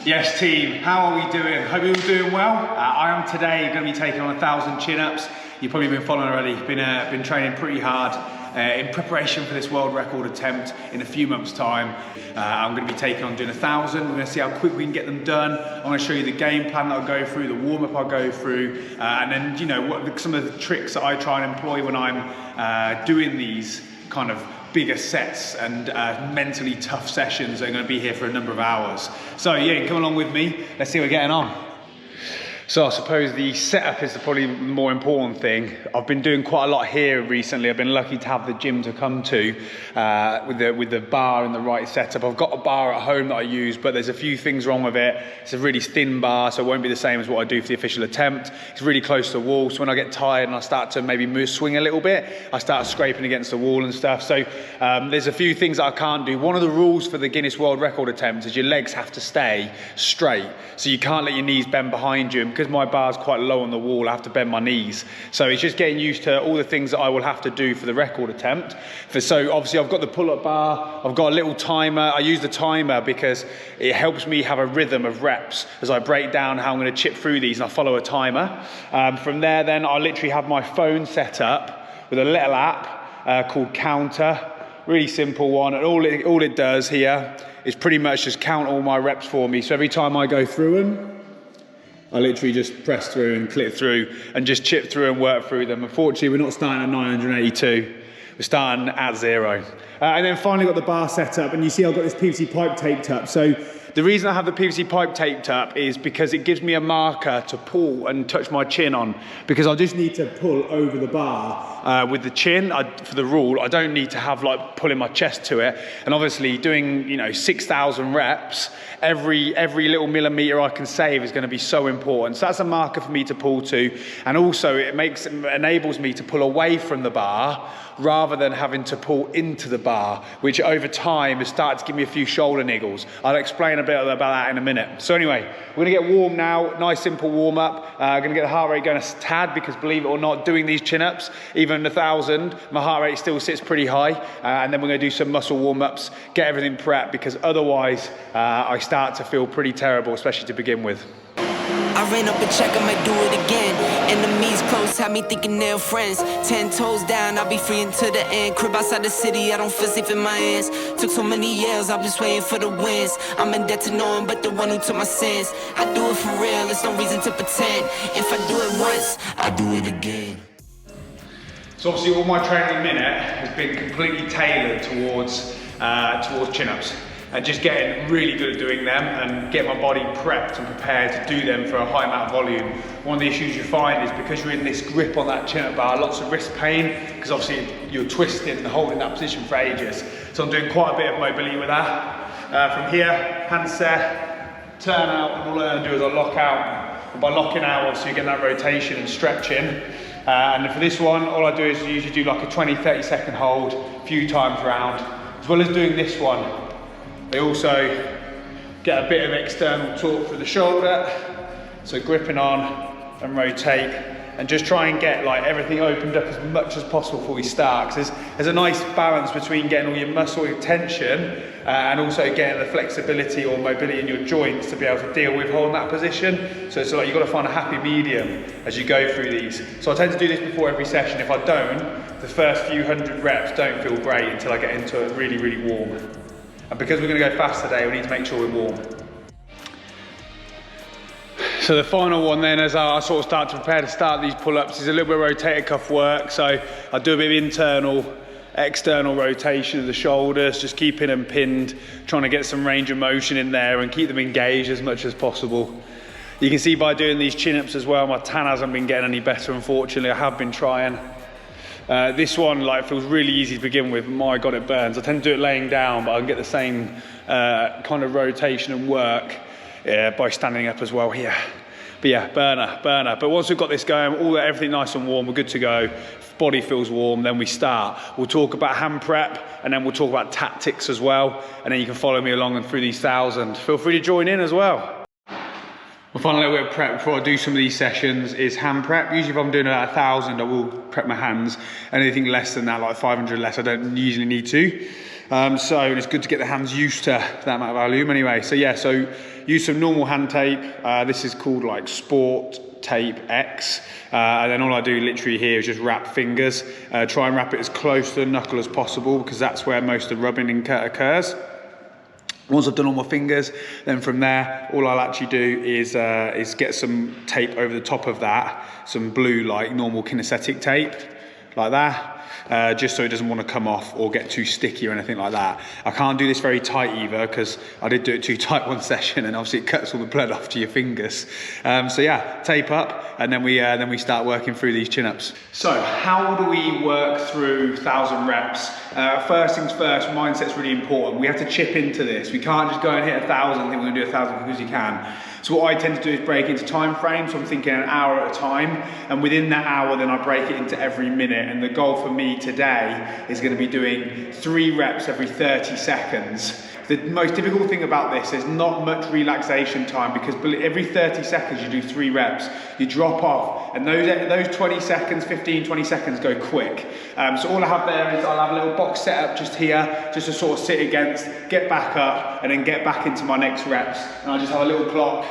Yes team, how are we doing? Hope you're all doing well. I am today going to be taking on 1,000 chin-ups. You've probably been following already. Been training pretty hard in preparation for this world record attempt in a few months' time. I'm going to be taking on doing 1,000. We're going to see how quick we can get them done. I'm going to show you the game plan that I'll go through, the warm-up I'll go through, and then some of the tricks that I try and employ when I'm doing these kind of bigger sets and mentally tough sessions that are going to be here for a number of hours. So yeah, come along with me. Let's see how we're getting on. So I suppose the setup is probably the more important thing. I've been doing quite a lot here recently. I've been lucky to have the gym to come to with the bar and the right setup. I've got a bar at home that I use, but there's a few things wrong with it. It's a really thin bar, so it won't be the same as what I do for the official attempt. It's really close to the wall, so when I get tired and I start to maybe swing a little bit, I start scraping against the wall and stuff. So there's a few things that I can't do. One of the rules for the Guinness World Record attempt is your legs have to stay straight. So you can't let your knees bend behind you. And because my bar's quite low on the wall, I have to bend my knees. So it's just getting used to all the things that I will have to do for the record attempt. So obviously I've got the pull-up bar, I've got a little timer. I use the timer because it helps me have a rhythm of reps as I break down how I'm going to chip through these, and I follow a timer. From there then I literally have my phone set up with a little app called Counter. Really simple one, and all it does here is pretty much just count all my reps for me. So every time I go through them, I literally just press through and click through and just chip through and work through them. Unfortunately, we're not starting at 982. We're starting at 0. And then finally got the bar set up, and you see I've got this PVC pipe taped up. So the reason I have the PVC pipe taped up is because it gives me a marker to pull and touch my chin on, because I just need to pull over the bar with the chin. For the rule, I don't need to have like pulling my chest to it. And obviously doing 6,000 reps, every little millimeter I can save is going to be so important. So that's a marker for me to pull to, and also it enables me to pull away from the bar rather than having to pull into the bar, which over time has started to give me a few shoulder niggles. I'll explain a bit about that in a minute. So anyway, we're gonna get warm now, nice simple warm up. Gonna get the heart rate going a tad, because believe it or not, doing these chin-ups, even 1,000, my heart rate still sits pretty high. And then we're gonna do some muscle warm-ups, get everything prepped, because otherwise I start to feel pretty terrible, especially to begin with. I ran up a check, I might do it again. Enemies close, had me thinking they're friends. 10 toes down, I'll be free until the end. Crib outside the city, I don't feel safe in my hands. Took so many years, I'm just waiting for the wins. I'm in debt to no one but the one who took my sins. I do it for real, there's no reason to pretend. If I do it once, I do it again. So obviously all my training at the minute has been completely tailored towards chin-ups. And just getting really good at doing them and get my body prepped and prepared to do them for a high amount of volume. One of the issues you find is because you're in this grip on that chin-up bar, lots of wrist pain, because obviously you're twisting and holding that position for ages. So I'm doing quite a bit of mobility with that. From here, hand set, turn out, and all I'm going to do is I lock out. And by locking out, obviously you get that rotation and stretching. And for this one, all I do is usually do like a 20-30 second hold, a few times round, as well as doing this one. They also get a bit of external torque through the shoulder, so gripping on and rotate, and just try and get like everything opened up as much as possible before we start, because there's a nice balance between getting all your muscle tension and also getting the flexibility or mobility in your joints to be able to deal with holding that position. So it's like you've got to find a happy medium as you go through these. So I tend to do this before every session. If I don't, the first few hundred reps don't feel great until I get into it really, really warm. And because we're going to go fast today, we need to make sure we're warm. So the final one then, as I sort of start to prepare to start these pull-ups, is a little bit of rotator cuff work. So I do a bit of internal, external rotation of the shoulders, just keeping them pinned, trying to get some range of motion in there and keep them engaged as much as possible. You can see by doing these chin-ups as well, my tan hasn't been getting any better, unfortunately. I have been trying. This one feels really easy to begin with. My God, it burns. I tend to do it laying down, but I can get the same kind of rotation and work by standing up as well here. But yeah, burner. But once we've got this going, everything nice and warm, we're good to go. Body feels warm, then we start. We'll talk about hand prep, and then we'll talk about tactics as well. And then you can follow me along and through these 1,000. Feel free to join in as well. My final little bit of prep before I do some of these sessions is hand prep. Usually if I'm doing about 1,000, I will prep my hands. Anything less than that, like 500 less, I don't usually need to. So it's good to get the hands used to that amount of volume anyway. So yeah, so use some normal hand tape. This is called like Sport Tape X. And then all I do literally here is just wrap fingers. Try and wrap it as close to the knuckle as possible because that's where most of the rubbing occurs. Once I've done all my fingers, then from there, all I'll actually do is get some tape over the top of that, some blue like normal kinesthetic tape, like that. Just so it doesn't want to come off or get too sticky or anything like that. I can't do this very tight either because I did do it too tight one session and obviously it cuts all the blood off to your fingers. So yeah, tape up and then we start working through these chin-ups. So how do we work through 1,000 reps? First things first, mindset's really important. We have to chip into this. We can't just go and hit 1,000 and think we're going to do 1,000 because you can. So what I tend to do is break into time frames. So I'm thinking an hour at a time. And within that hour, then I break it into every minute. And the goal for me today is going to be doing 3 reps every 30 seconds. The most difficult thing about this is not much relaxation time because every 30 seconds you do 3 reps, you drop off and those 20 seconds, 15, 20 seconds go quick. So all I have there is I'll have a little box set up just here, just to sort of sit against, get back up and then get back into my next reps. And I just have a little clock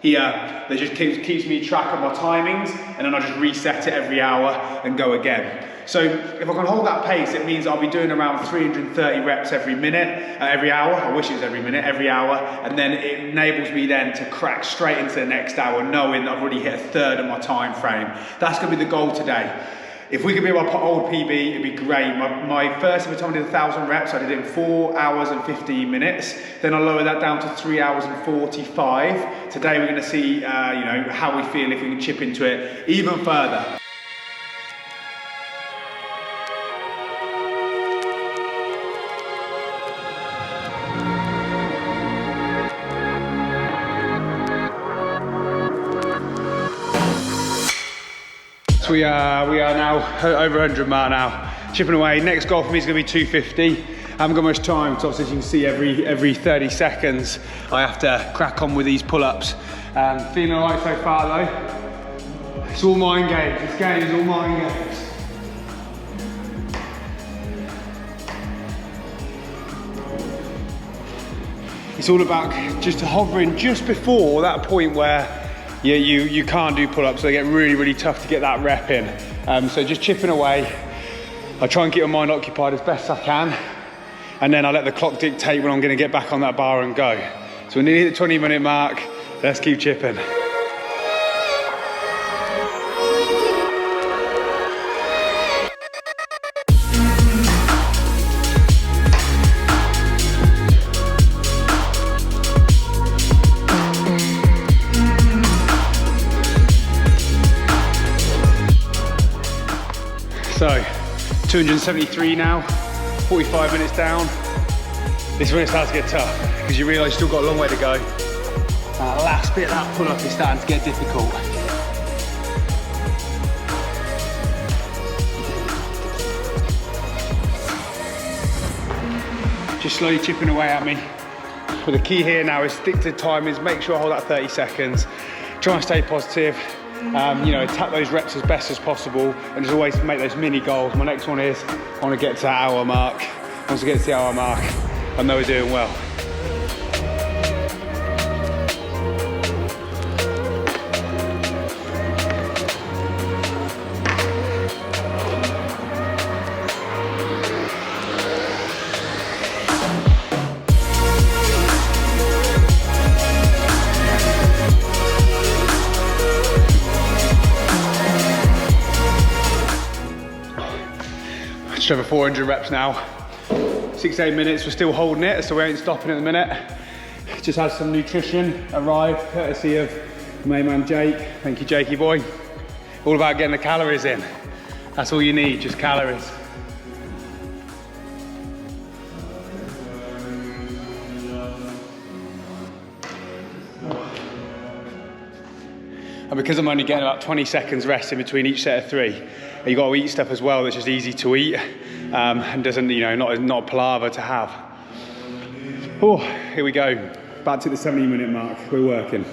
here that just keeps me track of my timings and then I just reset it every hour and go again. So if I can hold that pace, it means I'll be doing around 330 reps every minute, every hour. I wish it was every minute, every hour. And then it enables me then to crack straight into the next hour, knowing that I've already hit a third of my time frame. That's gonna be the goal today. If we could be my old PB, it'd be great. My first ever time I did 1,000 reps, I did it in 4 hours and 15 minutes. Then I lowered that down to 3 hours and 45. Today we're gonna see how we feel if we can chip into it even further. So we are now over 100 mark now, chipping away. Next goal for me is going to be 250. I haven't got much time, so obviously as you can see every 30 seconds I have to crack on with these pull-ups. Feeling all right so far though. It's all mind games, this game is all mind games. It's all about just hovering just before that point where you can't do pull-ups, so they get really, really tough to get that rep in. So just chipping away. I try and keep my mind occupied as best I can, and then I let the clock dictate when I'm gonna get back on that bar and go. So we're nearly at the 20-minute mark. Let's keep chipping. So 273 now, 45 minutes down. This is when it starts to get tough because you realise you've still got a long way to go. That last bit of that pull-up is starting to get difficult. Just slowly chipping away at me. But the key here now is stick to the timings, make sure I hold that 30 seconds, try and stay positive. Attack those reps as best as possible and just always make those mini goals. My next one is I want to get to that hour mark. Once I get to the hour mark, I know we're doing well. Just over 400 reps now, 6-8 minutes, we're still holding it, so we ain't stopping at the minute. Just had some nutrition arrive, courtesy of my man Jake. Thank you, Jakey boy. All about getting the calories in. That's all you need, just calories. And because I'm only getting about 20 seconds rest in between each set of 3, you've got to eat stuff as well that's just easy to eat and doesn't, not a palaver to have. Oh, here we go. Back to the 70-minute mark. We're working.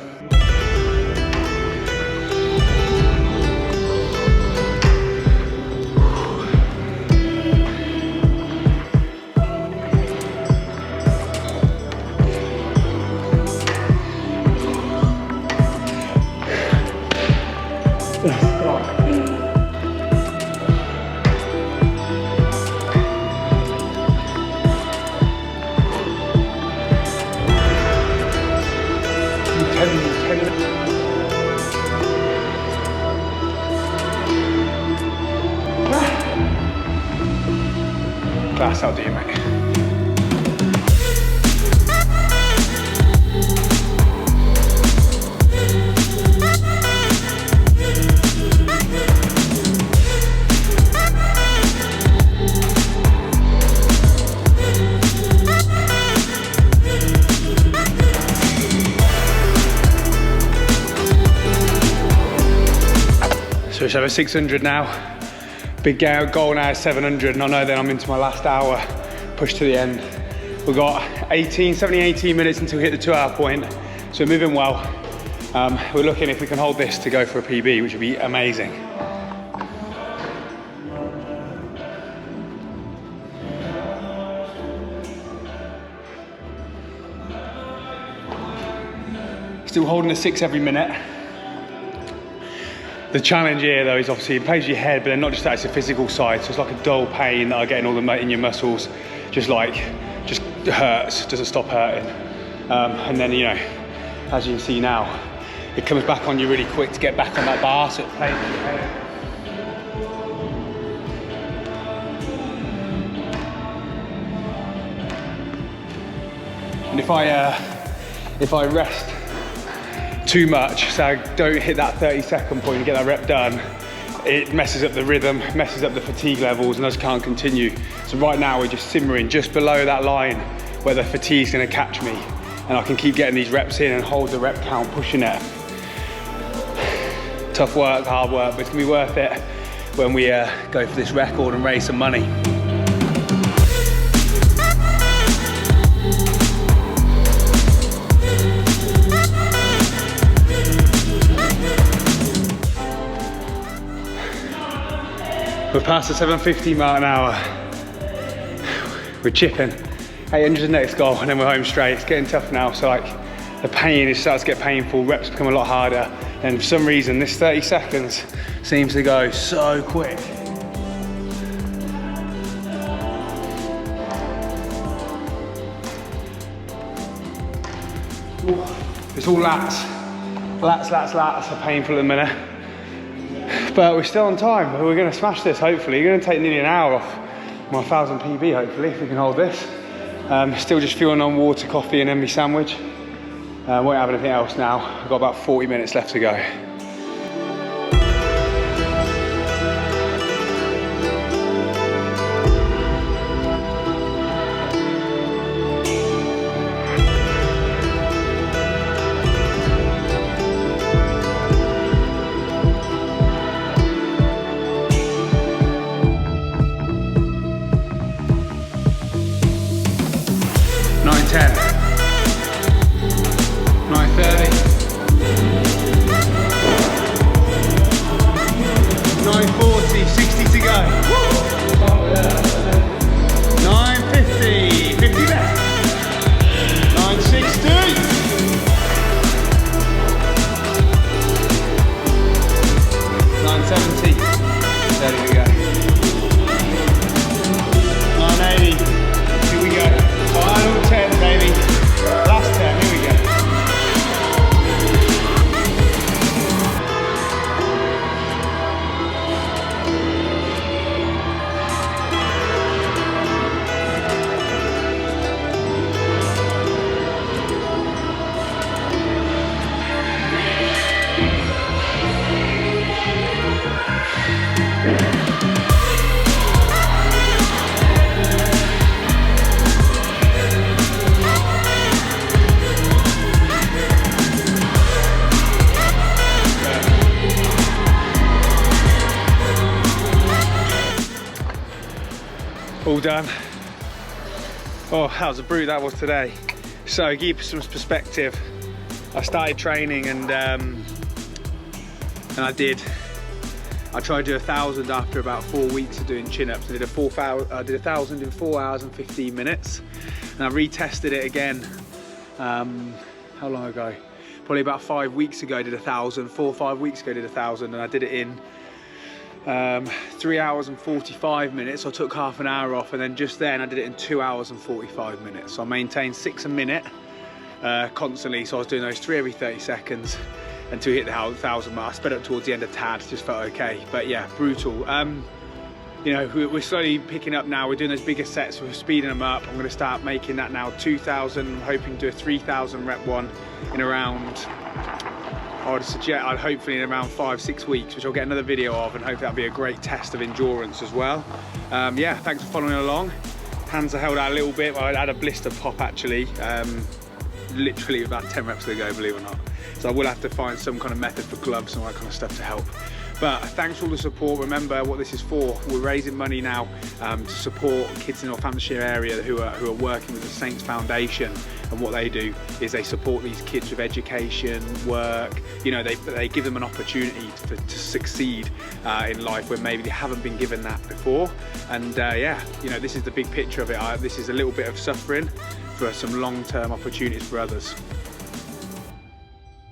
Class, I'll do you, mate. So we should have a 600 now. Big goal now is 700, and I know then I'm into my last hour, push to the end. We've got 17, 18 minutes until we hit the 2 hour point, so we're moving well. We're looking if we can hold this to go for a PB, which would be amazing. Still holding a 6 every minute. The challenge here though is obviously it plays your head, but then not just that, it's a physical side. So it's like a dull pain that I get in all the in your muscles, just hurts, doesn't stop hurting. And then, you know, as you can see now, it comes back on you really quick to get back on that bar, so it plays with your head. And if I rest too much, so I don't hit that 30-second point and get that rep done, it messes up the rhythm, messes up the fatigue levels, and I just can't continue. So right now we're just simmering just below that line where the fatigue's gonna catch me, and I can keep getting these reps in and hold the rep count, pushing it. Tough work, hard work, but it's gonna be worth it when we go for this record and raise some money. We're past the 750 mile an hour. We're chipping. 800 is next goal, and then we're home straight. It's getting tough now, so like the pain, it starts to get painful, reps become a lot harder, and for some reason this 30 seconds seems to go so quick. It's all lats. Lats are painful at the minute. But we're still on time. We're going to smash this, hopefully. We're going to take nearly an hour off my 1000 PB, hopefully, if we can hold this. Still just fueling on water, coffee, and then my sandwich. Won't have anything else now. I've got about 40 minutes left to go. All done. Oh, that was a brute that was today. So give you some perspective. I started training and I tried to do 1,000 after about 4 weeks of doing chin-ups. I did 1,000 in 4 hours and 15 minutes. And I retested it again, how long ago? probably about 5 weeks ago, did 1,000, 4 or 5 weeks ago did 1,000, and I did it in 3 hours and 45 minutes. I took half an hour off, and then just then I did it in 2 hours and 45 minutes. So I maintained 6 a minute constantly, so I was doing those 3 every 30 seconds until we hit the 1,000 mark. I sped up towards the end a tad, just felt okay, but yeah, brutal. You know, we're slowly picking up now. We're doing those bigger sets, we're speeding them up. I'm going to start making that now 2,000. I'm hoping to do a 3,000 rep one in around, I'd hopefully in around 5-6 weeks, which I'll get another video of, and hopefully that'll be a great test of endurance as well. Yeah, thanks for following along. Hands are held out a little bit. I had a blister pop actually, literally about 10 reps ago, believe it or not. So I will have to find some kind of method for gloves and all that kind of stuff to help. But thanks for all the support. Remember what this is for. We're raising money now to support kids in the Northamptonshire area who are working with the Saints Foundation. And what they do is they support these kids with education, work. You know, they give them an opportunity to succeed in life where maybe they haven't been given that before. And yeah, you know, this is the big picture of it. This is a little bit of suffering for some long-term opportunities for others.